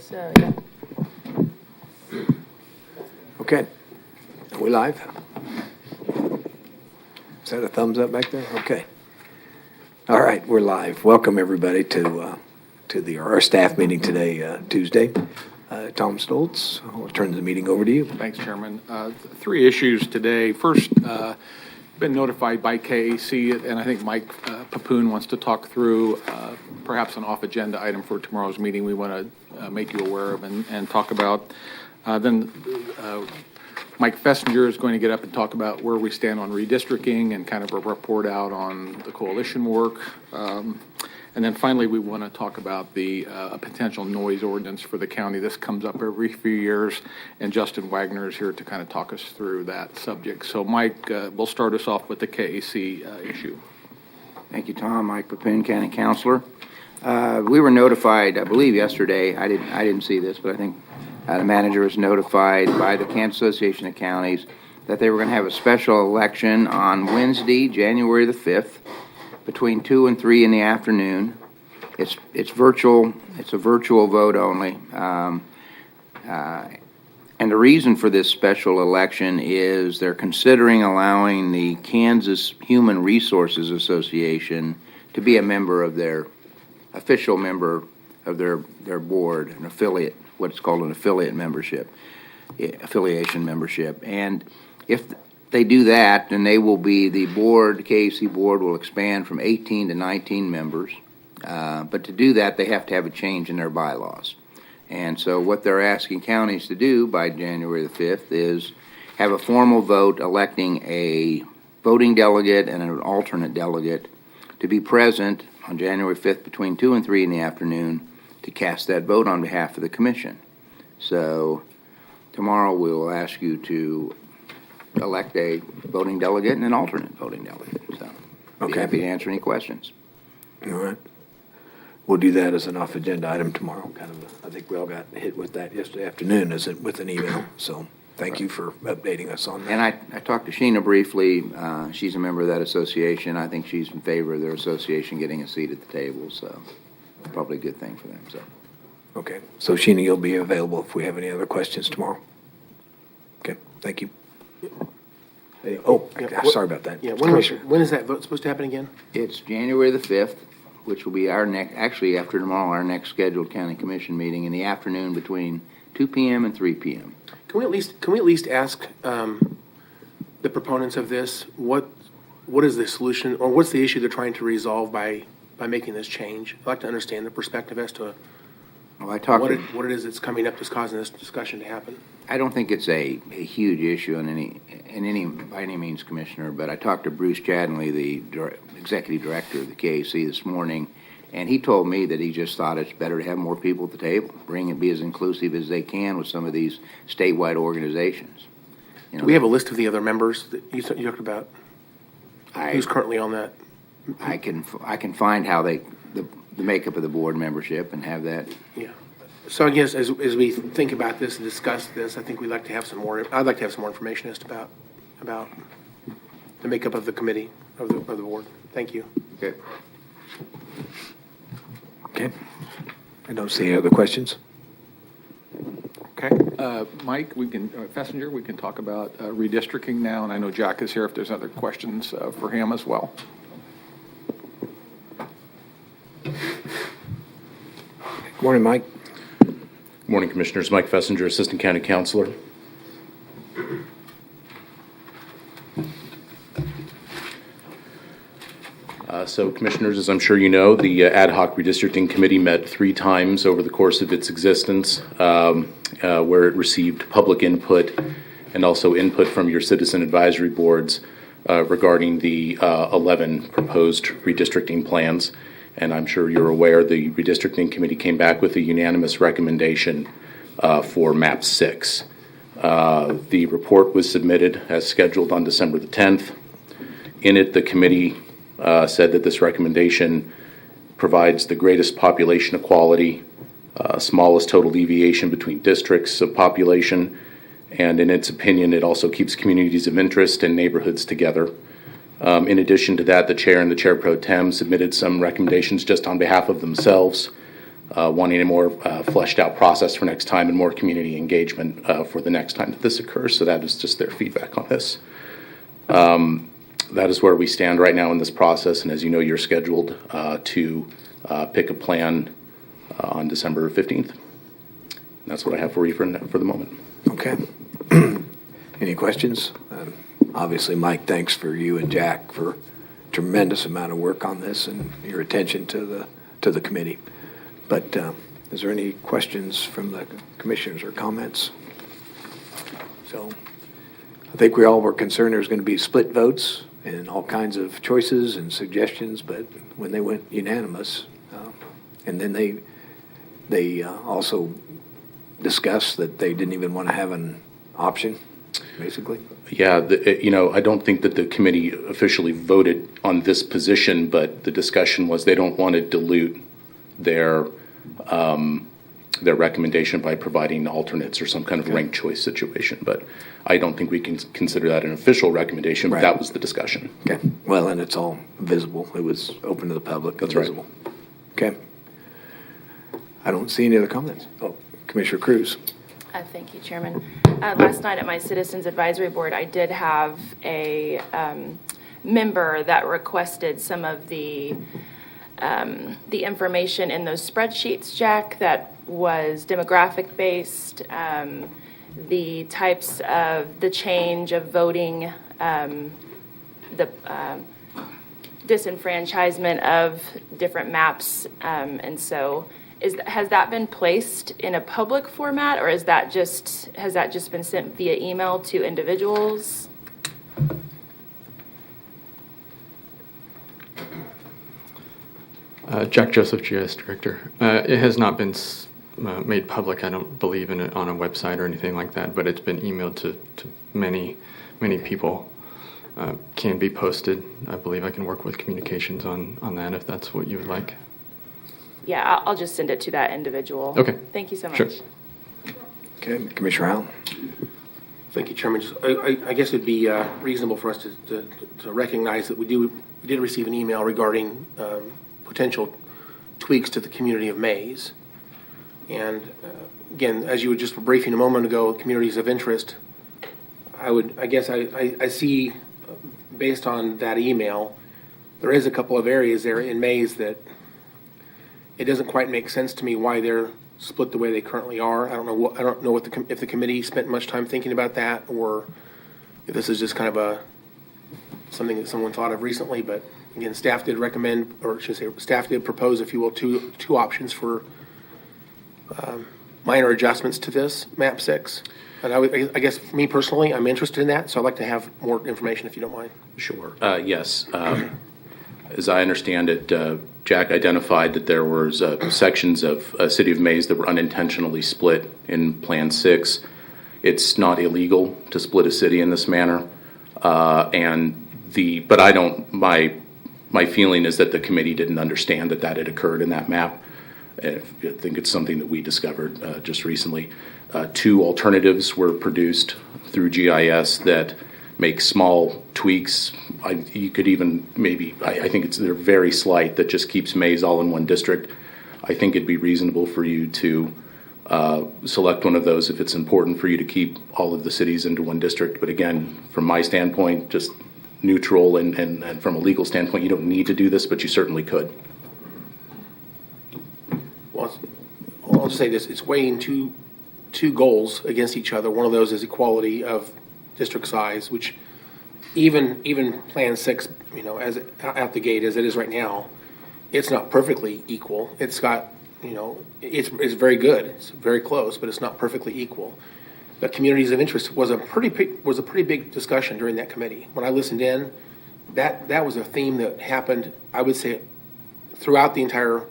think so, yeah. Okay. Are we live? Is that a thumbs up back there? Okay. All right, we're live. Welcome, everybody, to our staff meeting today, Tuesday. Tom Stoltz, I'll turn the meeting over to you. Thanks, Chairman. Three issues today. First, been notified by KAC, and I think Mike Papoon wants to talk through perhaps an off-agenda item for tomorrow's meeting we want to make you aware of and talk about. Then Mike Fessinger is going to get up and talk about where we stand on redistricting and kind of a report out on the coalition work. And then finally, we want to talk about the potential noise ordinance for the county. This comes up every few years, and Justin Wagner is here to kind of talk us through that subject. So Mike, will start us off with the KAC issue. Thank you, Tom. Mike Papoon, County Councilor. We were notified, I believe yesterday, I didn't see this, but I think the manager was notified by the Kansas Association of Counties that they were going to have a special election on Wednesday, January the 5th, between 2 and 3 in the afternoon. It's virtual. It's a virtual vote only. And the reason for this special election is they're considering allowing the Kansas Human Resources Association to be a member of their official member of their board, an affiliate, what's called an affiliation membership. And if they do that, then they will be the board, the KAC board will expand from 18 to 19 members. But to do that, they have to have a change in their bylaws. And so what they're asking counties to do by January the 5th is have a formal vote electing a voting delegate and an alternate delegate to be present on January 5th between 2 and 3 in the afternoon to cast that vote on behalf of the commission. So tomorrow we'll ask you to elect a voting delegate and an alternate voting delegate. So I'll be happy to answer any questions. All right. We'll do that as an off-agenda item tomorrow. I think we all got hit with that yesterday afternoon with an email. So thank you for updating us on that. And I talked to Sheena briefly. She's a member of that association. I think she's in favor of their association getting a seat at the table. So probably a good thing for them. So. Okay. So Sheena, you'll be available if we have any other questions tomorrow. Okay. Thank you. Sorry about that. Yeah, when is that vote supposed to happen again? It's January the 5th, which will be our next, actually after tomorrow, our next scheduled county commission meeting in the afternoon between 2 p.m. and 3 p.m. Can we at least ask the proponents of this what is the solution, or what's the issue they're trying to resolve by making this change? I'd like to understand the perspective as to what it is that's coming up that's causing this discussion to happen. I don't think it's a huge issue by any means, Commissioner, but I talked to Bruce Chadley, the executive director of the KAC this morning, and he told me that he just thought it's better to have more people at the table, be as inclusive as they can with some of these statewide organizations. Do we have a list of the other members that you talked about? Who's currently on that? I can find how the makeup of the board membership and have that. Yeah. So I guess as we think about this and discuss this, I think I'd like to have some more information as to about the makeup of the committee of the board. Thank you. Okay. Okay. I don't see any other questions. Okay. Mike, Fessinger, we can talk about redistricting now, and I know Jack is here if there's other questions for him as well. Good morning, Mike. Good morning, Commissioners. Mike Fessinger, Assistant County Councilor. So, Commissioners, as I'm sure you know, the Ad Hoc Redistricting Committee met 3 times over the course of its existence, where it received public input and also input from your citizen advisory boards regarding the 11 proposed redistricting plans. And I'm sure you're aware the redistricting committee came back with a unanimous recommendation for map 6. The report was submitted as scheduled on December the 10th. In it, the committee said that this recommendation provides the greatest population equality, smallest total deviation between districts of population, and in its opinion, it also keeps communities of interest and neighborhoods together. In addition to that, the chair and the chair pro tem submitted some recommendations just on behalf of themselves. wanting a more fleshed out process for next time and more community engagement for the next time that this occurs. So that is just their feedback on this. That is where we stand right now in this process, and as you know, you're scheduled to pick a plan on December 15th. That's what I have for you for the moment. Okay. Any questions? Obviously, Mike, thanks for you and Jack for tremendous amount of work on this and your attention to the committee. But is there any questions from the commissioners or comments? So I think we all were concerned there's going to be split votes and all kinds of choices and suggestions, but when they went unanimous, and then they also discussed that they didn't even want to have an option, basically. Yeah, I don't think that the committee officially voted on this position, but the discussion was they don't want to dilute their recommendation by providing alternates or some kind of ranked choice situation. But I don't think we can consider that an official recommendation, but Right. that was the discussion. Okay, well, and it's all visible. It was open to the public. That's right. Visible. Okay. I don't see any other comments. Oh, Commissioner Cruz. Thank you, Chairman. Last night at my Citizens Advisory Board, I did have a member that requested some of the information in those spreadsheets, Jack, that was demographic-based, the types of the change of voting, the disenfranchisement of different maps, and so has that been placed in a public format, or has that just been sent via email to individuals? Jack Joseph, GIS Director. It has not been made public, I don't believe, on a website or anything like that, but it's been emailed to many people. Can be posted. I believe I can work with communications on that if that's what you would like. Yeah, I'll just send it to that individual. Okay. Thank you so much. Sure. Okay, Commissioner Howell. Thank you, Chairman. I guess it'd be reasonable for us to recognize that we did receive an email regarding potential tweaks to the community of Mays. And again, as you were just briefing a moment ago, communities of interest, I see, based on that email, there is a couple of areas there in Mays that it doesn't quite make sense to me why they're split the way they currently are. I don't know if the committee spent much time thinking about that, or if this is just kind of something that someone thought of recently. But again, staff did recommend, or I should say, staff did propose, if you will, two options for minor adjustments to this map 6. And I guess for me personally, I'm interested in that, so I'd like to have more information if you don't mind. Sure. Yes. As I understand it, Jack identified that there was sections of City of Mays that were unintentionally split in Plan 6. It's not illegal to split a city in this manner, but I don't. My feeling is that the committee didn't understand that had occurred in that map. I think it's something that we discovered just recently. 2 alternatives were produced through GIS that make small tweaks. You could even maybe, I think they're very slight, that just keeps Mays all in one district. I think it'd be reasonable for you to select one of those if it's important for you to keep all of the cities into one district. But again, from my standpoint, just neutral, and from a legal standpoint, you don't need to do this, but you certainly could. Well, I'll just say this: it's weighing two goals against each other. One of those is equality of district size, which even Plan 6, as out the gate as it is right now, it's not perfectly equal. It's got, it's very good. It's very close, but it's not perfectly equal. But communities of interest was a pretty big discussion during that committee. When I listened in, that was a theme that happened, I would say, throughout the entire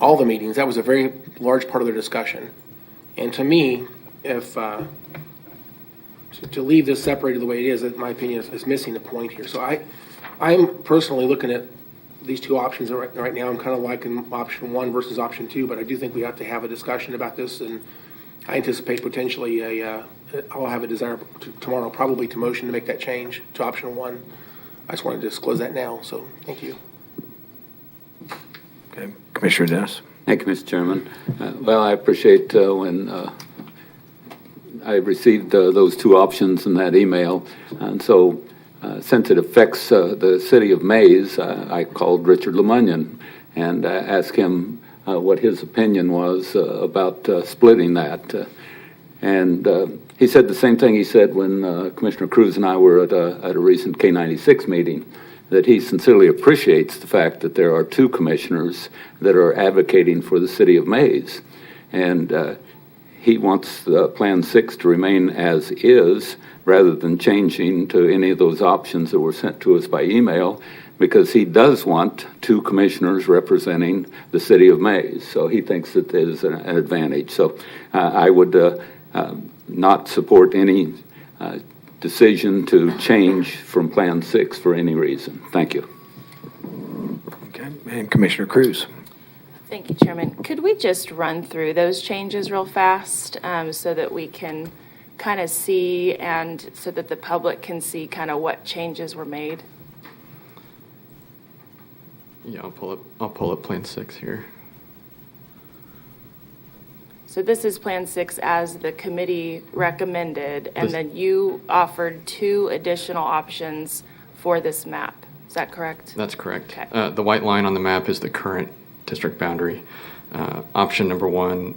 all the meetings. That was a very large part of their discussion. And to me, if to leave this separated the way it is, in my opinion, is missing the point here. So I'm personally looking at these two options right now. I'm kind of liking option 1 versus option 2, but I do think we have to have a discussion about this, and I anticipate potentially I'll have a desire tomorrow probably to motion to make that change to option 1. I just wanted to disclose that now, so thank you. Okay, Commissioner Dennis? Thank you, Mr. Chairman. Well, I appreciate when I received those two options in that email. And so since it affects the city of Mays, I called Richard Lemunion and asked him what his opinion was about splitting that. And he said the same thing he said when Commissioner Cruz and I were at a recent K96 meeting, that he sincerely appreciates the fact that there are two commissioners that are advocating for the city of Mays. And he wants Plan 6 to remain as is rather than changing to any of those options that were sent to us by email, because he does want two commissioners representing the city of Mays. So he thinks that there's an advantage. So I would not support any decision to change from Plan 6 for any reason. Thank you. Okay, and Commissioner Cruz? Thank you, Chairman. Could we just run through those changes real fast so that we can kind of see and so that the public can see kind of what changes were made? Yeah, I'll pull up Plan 6 here. So this is Plan 6 as the committee recommended, and then you offered two additional options for this map. Is that correct? That's correct. Okay. The white line on the map is the current district boundary. Option number 1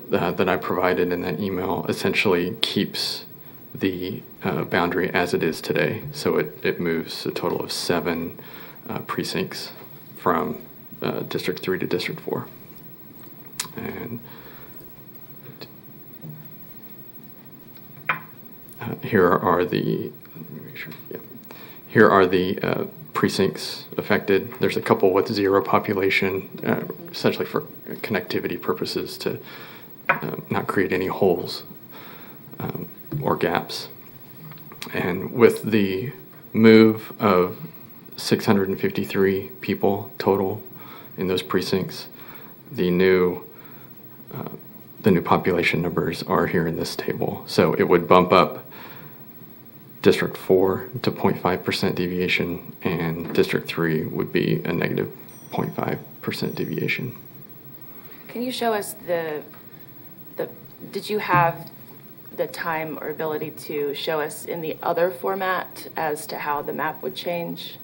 that I provided in that email essentially keeps the boundary as it is today. So it moves a total of 7 precincts from District 3 to District 4. And here are the, let me make sure, yeah. Here are the precincts affected. There's a couple with 0 population, essentially for connectivity purposes to not create any holes or gaps. And with the move of 653 people total in those precincts, the new population numbers are here in this table. So it would bump up District 4 to 0.5% deviation, and District 3 would be a negative 0.5% deviation. Can you show us did you have the time or ability to show us in the other format as to how the map would change?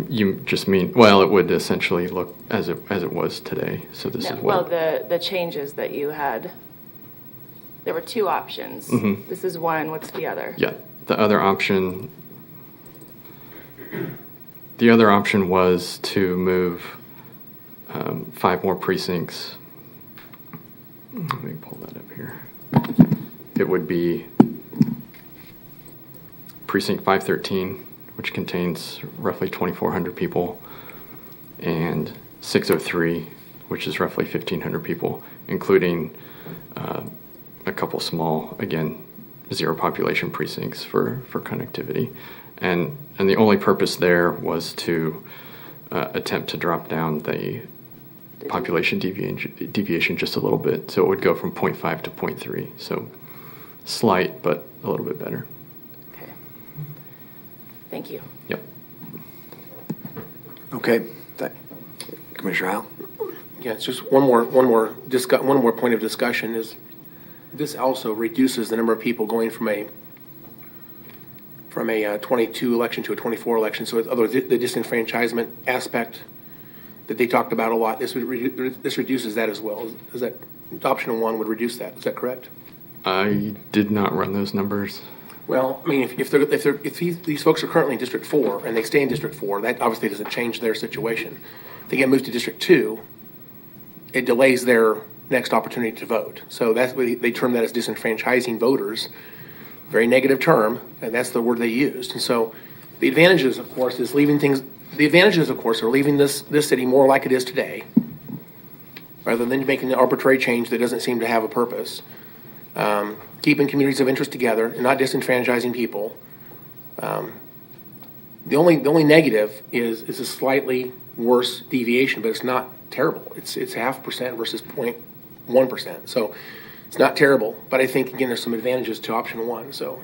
You just mean, well, it would essentially look as it was today. So this is what. Well, the changes that you had. There were 2 options. Mm-hmm. This is one. What's the other? Yeah, the other option was to move 5 more precincts. Let me pull that up here. It would be precinct 513, which contains roughly 2,400 people, and 603, which is roughly 1,500 people, including a couple small, again, 0 population precincts for connectivity. And the only purpose there was to attempt to drop down the population deviation just a little bit. So it would go from 0.5 to 0.3. So slight, but a little bit better. Okay. Thank you. Yep. Okay. Commissioner Howell? Yeah, it's just one more point of discussion is this also reduces the number of people going from a 22 election to a 24 election. So other the disenfranchisement aspect that they talked about a lot, this reduces that as well. Is that option 1 would reduce that? Is that correct? I did not run those numbers. Well, I mean, if these folks are currently in District 4 and they stay in District 4, that obviously doesn't change their situation. If they get moved to District 2, it delays their next opportunity to vote. So that's they term that as disenfranchising voters. Very negative term, and that's the word they used. And so the advantages, of course, are leaving this city more like it is today, rather than making an arbitrary change that doesn't seem to have a purpose. Keeping communities of interest together and not disenfranchising people. The only negative is a slightly worse deviation, but it's not terrible. It's 0.5% versus 0.1%. So it's not terrible, but I think, again, there's some advantages to option 1. So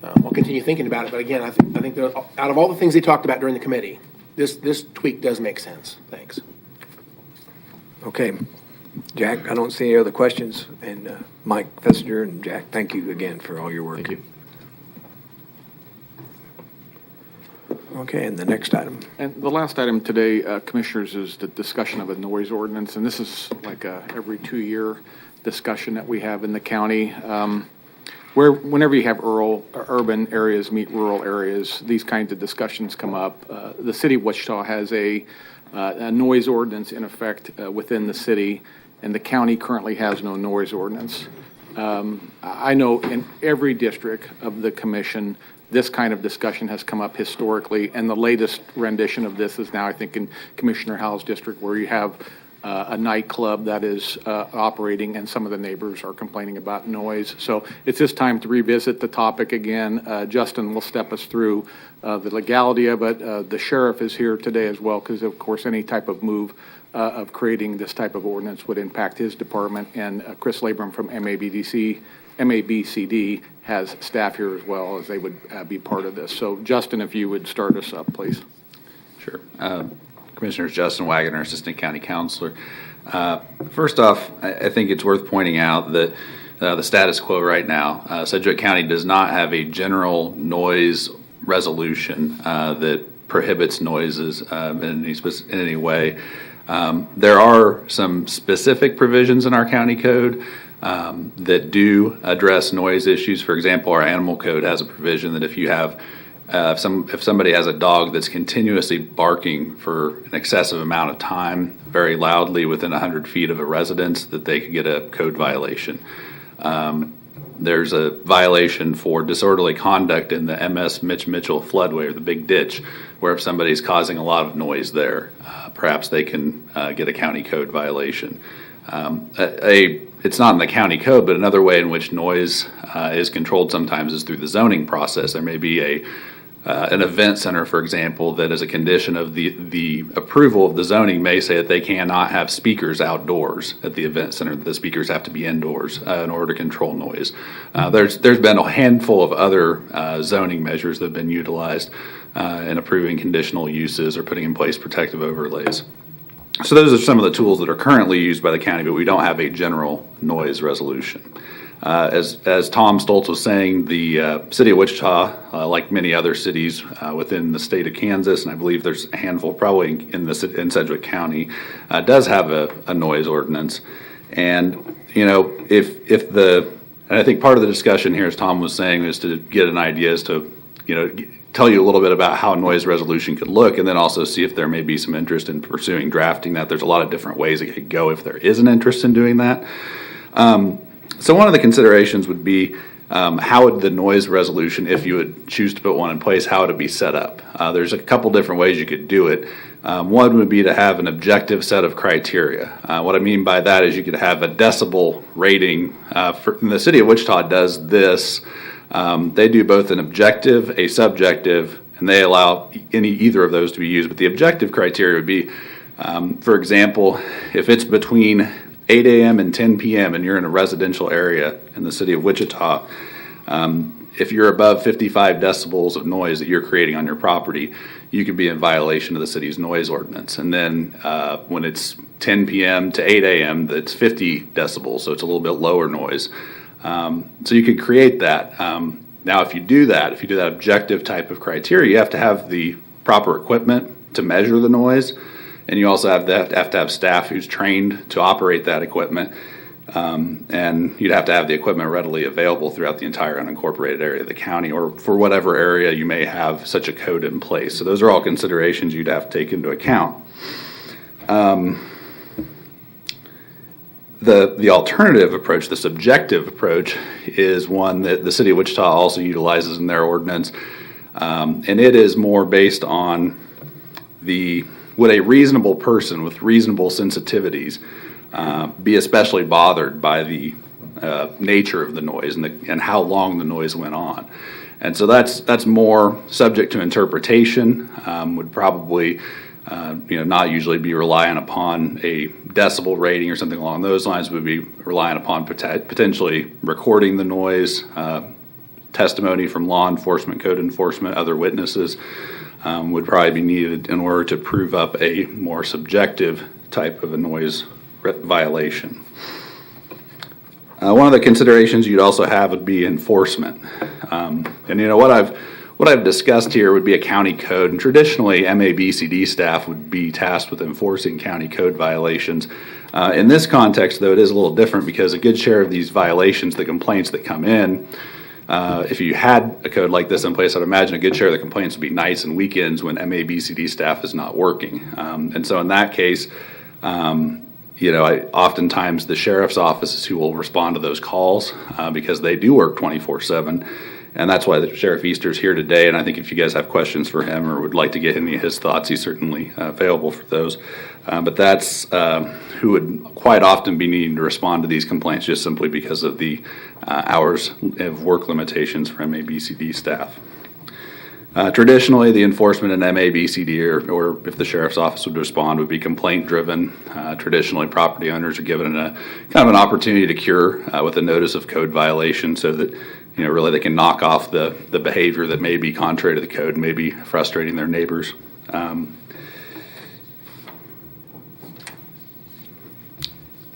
I'll continue thinking about it. But again, I think that out of all the things they talked about during the committee, this tweak does make sense. Thanks. Okay. Jack, I don't see any other questions. And Mike Fessinger and Jack, thank you again for all your work. Thank you. Okay, and the next item. And the last item today, Commissioners, is the discussion of a noise ordinance, and this is like a every 2-year discussion that we have in the county. Where whenever you have urban areas meet rural areas, these kinds of discussions come up. The city of Wichita has a noise ordinance in effect within the city, and the county currently has no noise ordinance. I know in every district of the commission, this kind of discussion has come up historically, and the latest rendition of this is now, I think, in Commissioner Howell's district, where you have a nightclub that is operating, and some of the neighbors are complaining about noise. So it's this time to revisit the topic again. Justin will step us through the legality of it. The sheriff is here today as well, because of course any type of move of creating this type of ordinance would impact his department, and Chris Labrum from MABCD has staff here as well, as they would be part of this. So Justin, if you would start us up, please. Sure. Commissioners, Justin Wagoner, Assistant County Counselor. First off, I think it's worth pointing out that the status quo right now, Sedgwick County does not have a general noise resolution that prohibits noises in any way. There are some specific provisions in our county code that do address noise issues. For example, our animal code has a provision that if you have if somebody has a dog that's continuously barking for an excessive amount of time, very loudly within 100 feet of a residence, that they could get a code violation. There's a violation for disorderly conduct in the MS Mitch Mitchell floodway, or the big ditch, where if somebody's causing a lot of noise there, perhaps they can get a county code violation. It's not in the county code, but another way in which noise is controlled sometimes is through the zoning process. There may be an event center, for example, that as a condition of the approval of the zoning may say that they cannot have speakers outdoors at the event center. The speakers have to be indoors in order to control noise. There's been a handful of other zoning measures that have been utilized in approving conditional uses or putting in place protective overlays. So those are some of the tools that are currently used by the county, but we don't have a general noise resolution. As Tom Stoltz was saying, the city of Wichita, like many other cities within the state of Kansas, and I believe there's a handful probably in Sedgwick County, does have a noise ordinance. And you know, and I think part of the discussion here, as Tom was saying, is to get an idea as to, you know, tell you a little bit about how noise resolution could look, and then also see if there may be some interest in pursuing drafting that. There's a lot of different ways it could go if there is an interest in doing that. So one of the considerations would be how would the noise resolution, if you would choose to put one in place, how would it be set up? There's a couple different ways you could do it. One would be to have an objective set of criteria. What I mean by that is you could have a decibel rating. And the city of Wichita does this. They do both an objective, a subjective, and they allow either of those to be used. But the objective criteria would be, for example, if it's between 8 a.m. and 10 p.m. and you're in a residential area in the city of Wichita, if you're above 55 decibels of noise that you're creating on your property, you could be in violation of the city's noise ordinance. And then when it's 10 p.m. to 8 a.m., that's 50 decibels, so it's a little bit lower noise. So you could create that. Now, if you do that objective type of criteria, you have to have the proper equipment to measure the noise, and you also have to have staff who's trained to operate that equipment, and you'd have to have the equipment readily available throughout the entire unincorporated area of the county, or for whatever area you may have such a code in place. So those are all considerations you'd have to take into account. The alternative approach, the subjective approach, is one that the city of Wichita also utilizes in their ordinance, and it is more based on would a reasonable person with reasonable sensitivities be especially bothered by the nature of the noise and how long the noise went on. And so that's more subject to interpretation, would probably not usually be reliant upon a decibel rating or something along those lines, would be reliant upon potentially recording the noise, testimony from law enforcement, code enforcement, other witnesses. would probably be needed in order to prove up a more subjective type of a noise violation. One of the considerations you'd also have would be enforcement. And what I've discussed here would be a county code, and traditionally MABCD staff would be tasked with enforcing county code violations. In this context, though, it is a little different because a good share of these violations, the complaints that come in, if you had a code like this in place, I'd imagine a good share of the complaints would be nights and weekends when MABCD staff is not working. And so in that case, oftentimes the sheriff's office is who will respond to those calls because they do work 24/7. And that's why the Sheriff Easter's here today. And I think if you guys have questions for him or would like to get any of his thoughts, he's certainly available for those. But that's who would quite often be needing to respond to these complaints just simply because of the hours of work limitations for MABCD staff. Traditionally, the enforcement in MABCD, or if the sheriff's office would respond, would be complaint-driven. Traditionally, property owners are given a kind of an opportunity to cure with a notice of code violation, so that really they can knock off the behavior that may be contrary to the code, may be frustrating their neighbors.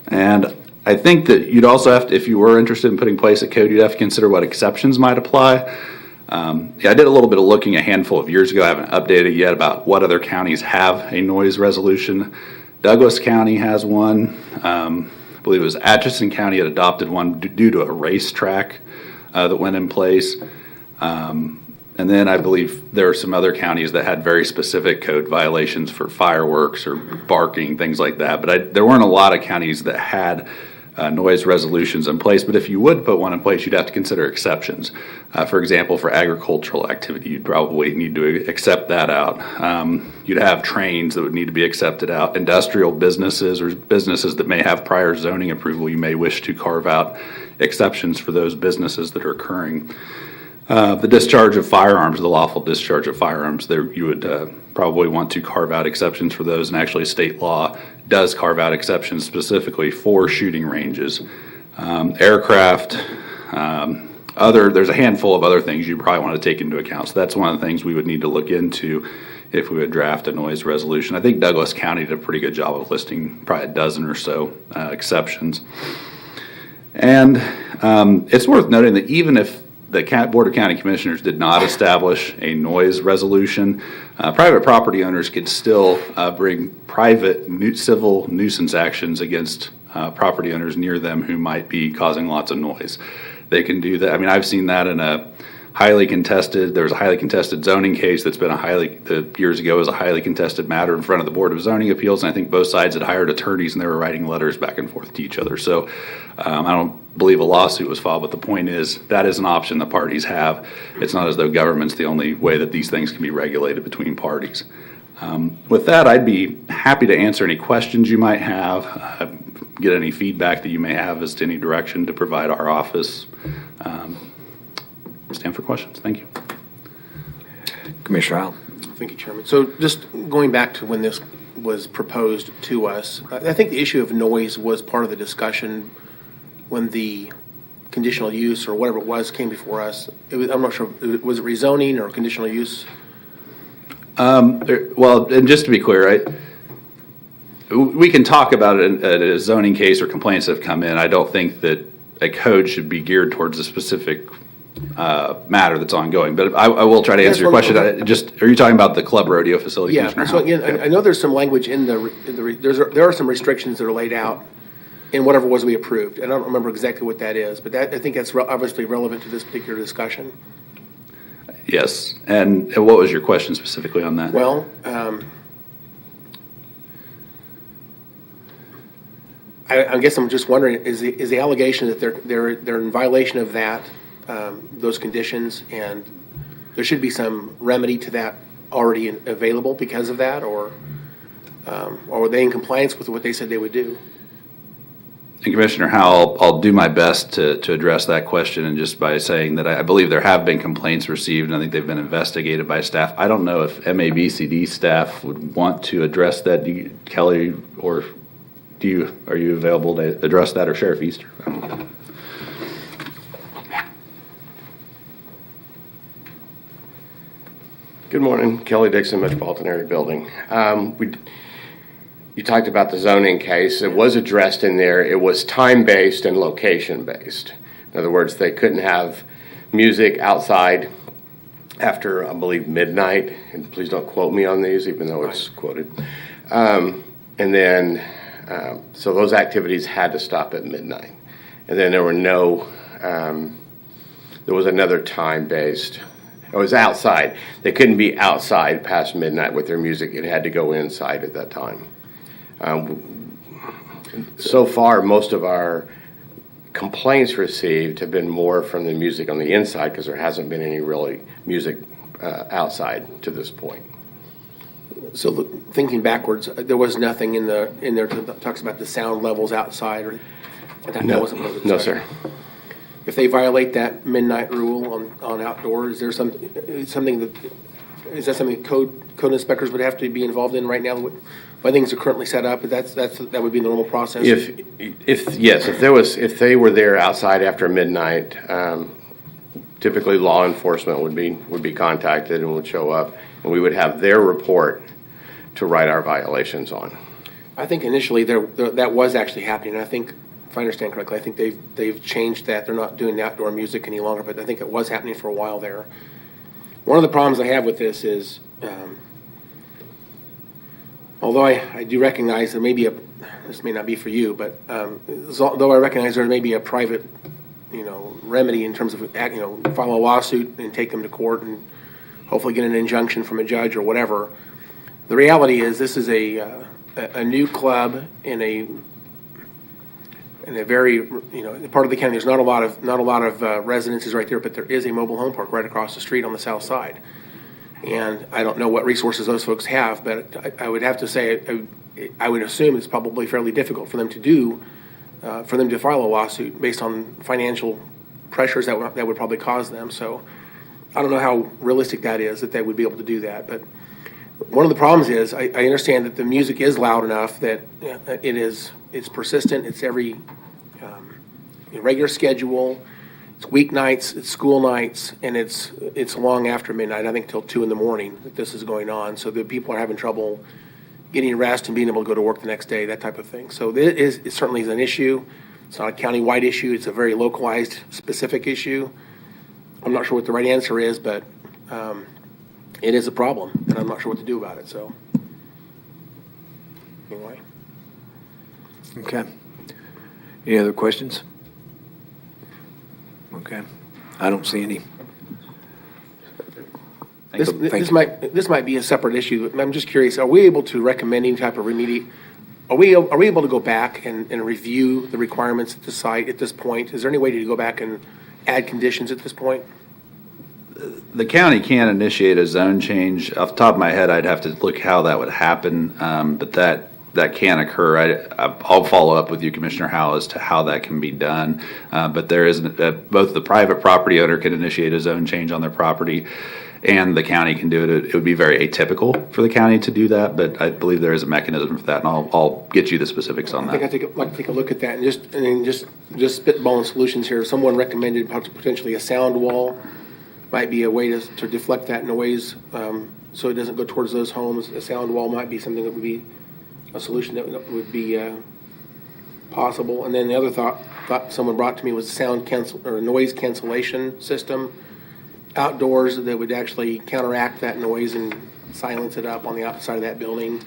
And I think that you'd also have to, if you were interested in putting in place a code, you'd have to consider what exceptions might apply. I did a little bit of looking a handful of years ago. I haven't updated it yet about what other counties have a noise resolution. Douglas County has one. I believe it was Atchison County had adopted one due to a racetrack that went in place. And then I believe there are some other counties that had very specific code violations for fireworks or barking, things like that. But there weren't a lot of counties that had noise resolutions in place. But if you would put one in place, you'd have to consider exceptions. For example, for agricultural activity, you'd probably need to accept that out. You'd have trains that would need to be accepted out. Industrial businesses or businesses that may have prior zoning approval, you may wish to carve out exceptions for those businesses that are occurring. The discharge of firearms, the lawful discharge of firearms, there you would probably want to carve out exceptions for those, and actually state law does carve out exceptions specifically for shooting ranges. Aircraft, there's a handful of other things you probably want to take into account. So that's one of the things we would need to look into if we would draft a noise resolution. I think Douglas County did a pretty good job of listing probably a dozen or so exceptions. And it's worth noting that even if the Board of County Commissioners did not establish a noise resolution, private property owners could still bring private civil nuisance actions against property owners near them who might be causing lots of noise. They can do that. I mean, I've seen that in there was a highly contested zoning case that's been years ago was a highly contested matter in front of the Board of Zoning Appeals, and I think both sides had hired attorneys and they were writing letters back and forth to each other. So I don't believe a lawsuit was filed, but the point is that is an option the parties have. It's not as though government's the only way that these things can be regulated between parties. With that, I'd be happy to answer any questions you might have, get any feedback that you may have as to any direction to provide our office. Stand for questions. Thank you. Commissioner Al. Thank you, Chairman. So just going back to when this was proposed to us, I think the issue of noise was part of the discussion when the conditional use or whatever it was came before us. I'm not sure, was it rezoning or conditional use? Well, and just to be clear, we can talk about it in a zoning case or complaints that have come in. I don't think that a code should be geared towards a specific matter that's ongoing, but I will try to answer your question. Are you talking about the club rodeo facility? Yeah. So again, I know there's some language in there are some restrictions that are laid out in whatever was we approved. And I don't remember exactly what that is, but I think that's obviously relevant to this particular discussion. Yes. And what was your question specifically on that? Well, I guess I'm just wondering, is the allegation that they're in violation of that, those conditions, and there should be some remedy to that already available because of that, or were they in compliance with what they said they would do? And Commissioner Howell, I'll do my best to address that question, and just by saying that I believe there have been complaints received, and I think they've been investigated by staff. I don't know if MABCD staff would want to address that. Kelly, or are you available to address that, or Sheriff Easter? Good morning, Kelly Dixon, Metropolitan Area Building. You talked about the zoning case. It was addressed in there. It was time-based and location-based. In other words, they couldn't have music outside after, I believe, midnight. And please don't quote me on these, even though it's quoted. So those activities had to stop at midnight. And then there were no, there was another time-based. It was outside. They couldn't be outside past midnight with their music. It had to go inside at that time. So far, most of our complaints received have been more from the music on the inside because there hasn't been any really music outside to this point. So thinking backwards, there was nothing in there that talks about the sound levels outside, or that wasn't part of the No, discussion. sir. If they violate that midnight rule on outdoor, is there something that code inspectors would have to be involved in right now? By things are currently set up, that would be the normal process. If they were there outside after midnight, typically law enforcement would be contacted and would show up, and we would have their report to write our violations on. I think initially that was actually happening. I think, if I understand correctly, I think they've changed that. They're not doing the outdoor music any longer, but I think it was happening for a while there. One of the problems I have with this is, although I do recognize there may be this may not be for you, but though I recognize there may be a private, remedy in terms of, file a lawsuit and take them to court and hopefully get an injunction from a judge or whatever. The reality is this is a new club in a very, part of the county. There's not a lot of residences right there, but there is a mobile home park right across the street on the south side. And I don't know what resources those folks have, but I would have to say, I would assume it's probably fairly difficult for them to file a lawsuit based on financial pressures that would probably cause them. So I don't know how realistic that is, that they would be able to do that. But one of the problems is I understand that the music is loud enough that it's persistent. It's every regular schedule. It's weeknights, it's school nights, and it's long after midnight. I think till 2 a.m. that this is going on. So the people are having trouble getting rest and being able to go to work the next day, that type of thing. So it certainly is an issue. It's not a county-wide issue. It's a very localized, specific issue. I'm not sure what the right answer is, but it is a problem, and I'm not sure what to do about it. So anyway. Okay. Any other questions? Okay. I don't see any. This might be a separate issue. I'm just curious, are we able to recommend any type of remediation? Are we able to go back and review the requirements at the site at this point? Is there any way to go back and add conditions at this point? The county can initiate a zone change. Off the top of my head, I'd have to look how that would happen, but that can occur. I'll follow up with you, Commissioner Howell, as to how that can be done. But there is both the private property owner can initiate a zone change on their property, and the county can do it. It would be very atypical for the county to do that, but I believe there is a mechanism for that, and I'll get you the specifics on that. I think I'd like to take a look at that and just spitballing solutions here. Someone recommended potentially a sound wall might be a way to deflect that noise, so it doesn't go towards those homes. A sound wall might be something that would be a solution that would be possible. And then the other thought someone brought to me was noise cancellation system outdoors that would actually counteract that noise and silence it up on the outside of that building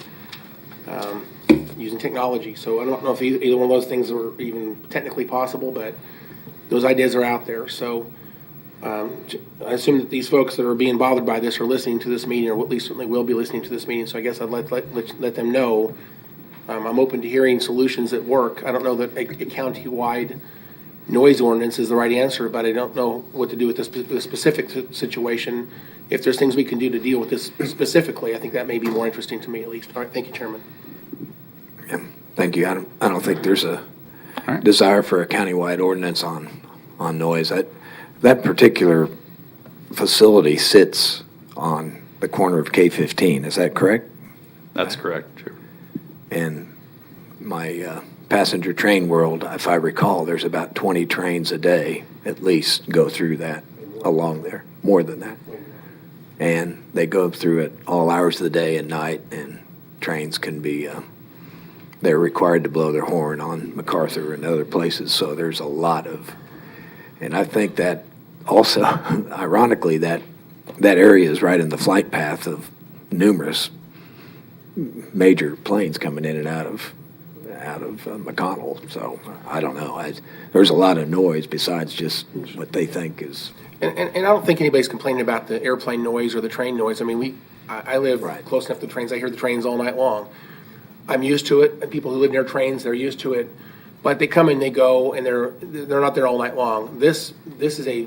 using technology. So I don't know if either one of those things are even technically possible, but those ideas are out there. So I assume that these folks that are being bothered by this are listening to this meeting, or at least certainly will be listening to this meeting. So I guess I'd let them know I'm open to hearing solutions that work. I don't know that a county-wide noise ordinance is the right answer, but I don't know what to do with this specific situation. If there's things we can do to deal with this specifically, I think that may be more interesting to me at least. All right, thank you, Chairman. Yeah, thank you. I don't think there's a desire for a countywide ordinance on noise. That particular facility sits on the corner of K-15. Is that correct? That's correct, Chair. And my passenger train world, if I recall, there's about 20 trains a day at least go through that along there, more than that. And they go through it all hours of the day and night, and trains can be, they're required to blow their horn on MacArthur and other places, so there's a lot of, and I think that also, ironically, that area is right in the flight path of numerous major planes coming in and out of McConnell. So I don't know. There's a lot of noise besides just what they think is. And I don't think anybody's complaining about the airplane noise or the train noise. I mean, I live Right. close enough to the trains. I hear the trains all night long. I'm used to it. And people who live near trains, they're used to it. But they come and they go, and they're not there all night long. This is a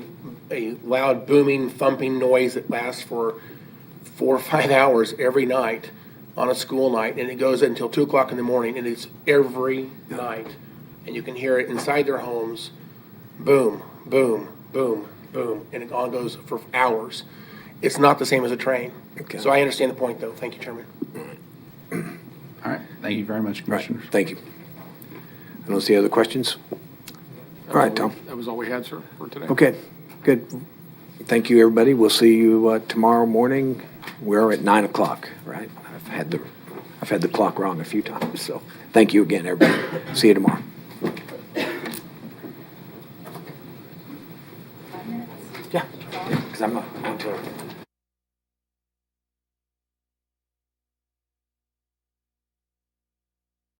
loud, booming, thumping noise that lasts for 4 or 5 hours every night on a school night, and it goes until 2 o'clock in the morning, and it's every night. And you can hear it inside their homes, boom, boom, boom, boom, and it all goes for hours. It's not the same as a train. Okay. So I understand the point, though. Thank you, Chairman. All right, thank you very much, Right. Commissioners. Thank you. I don't see other questions. All right, Tom. That was all we had, sir, for today. Okay, good. Thank you, everybody. We'll see you tomorrow morning. We're at 9 o'clock, right? I've had the clock wrong a few times, so thank you again, everybody. See you tomorrow. Yeah, because I'm not until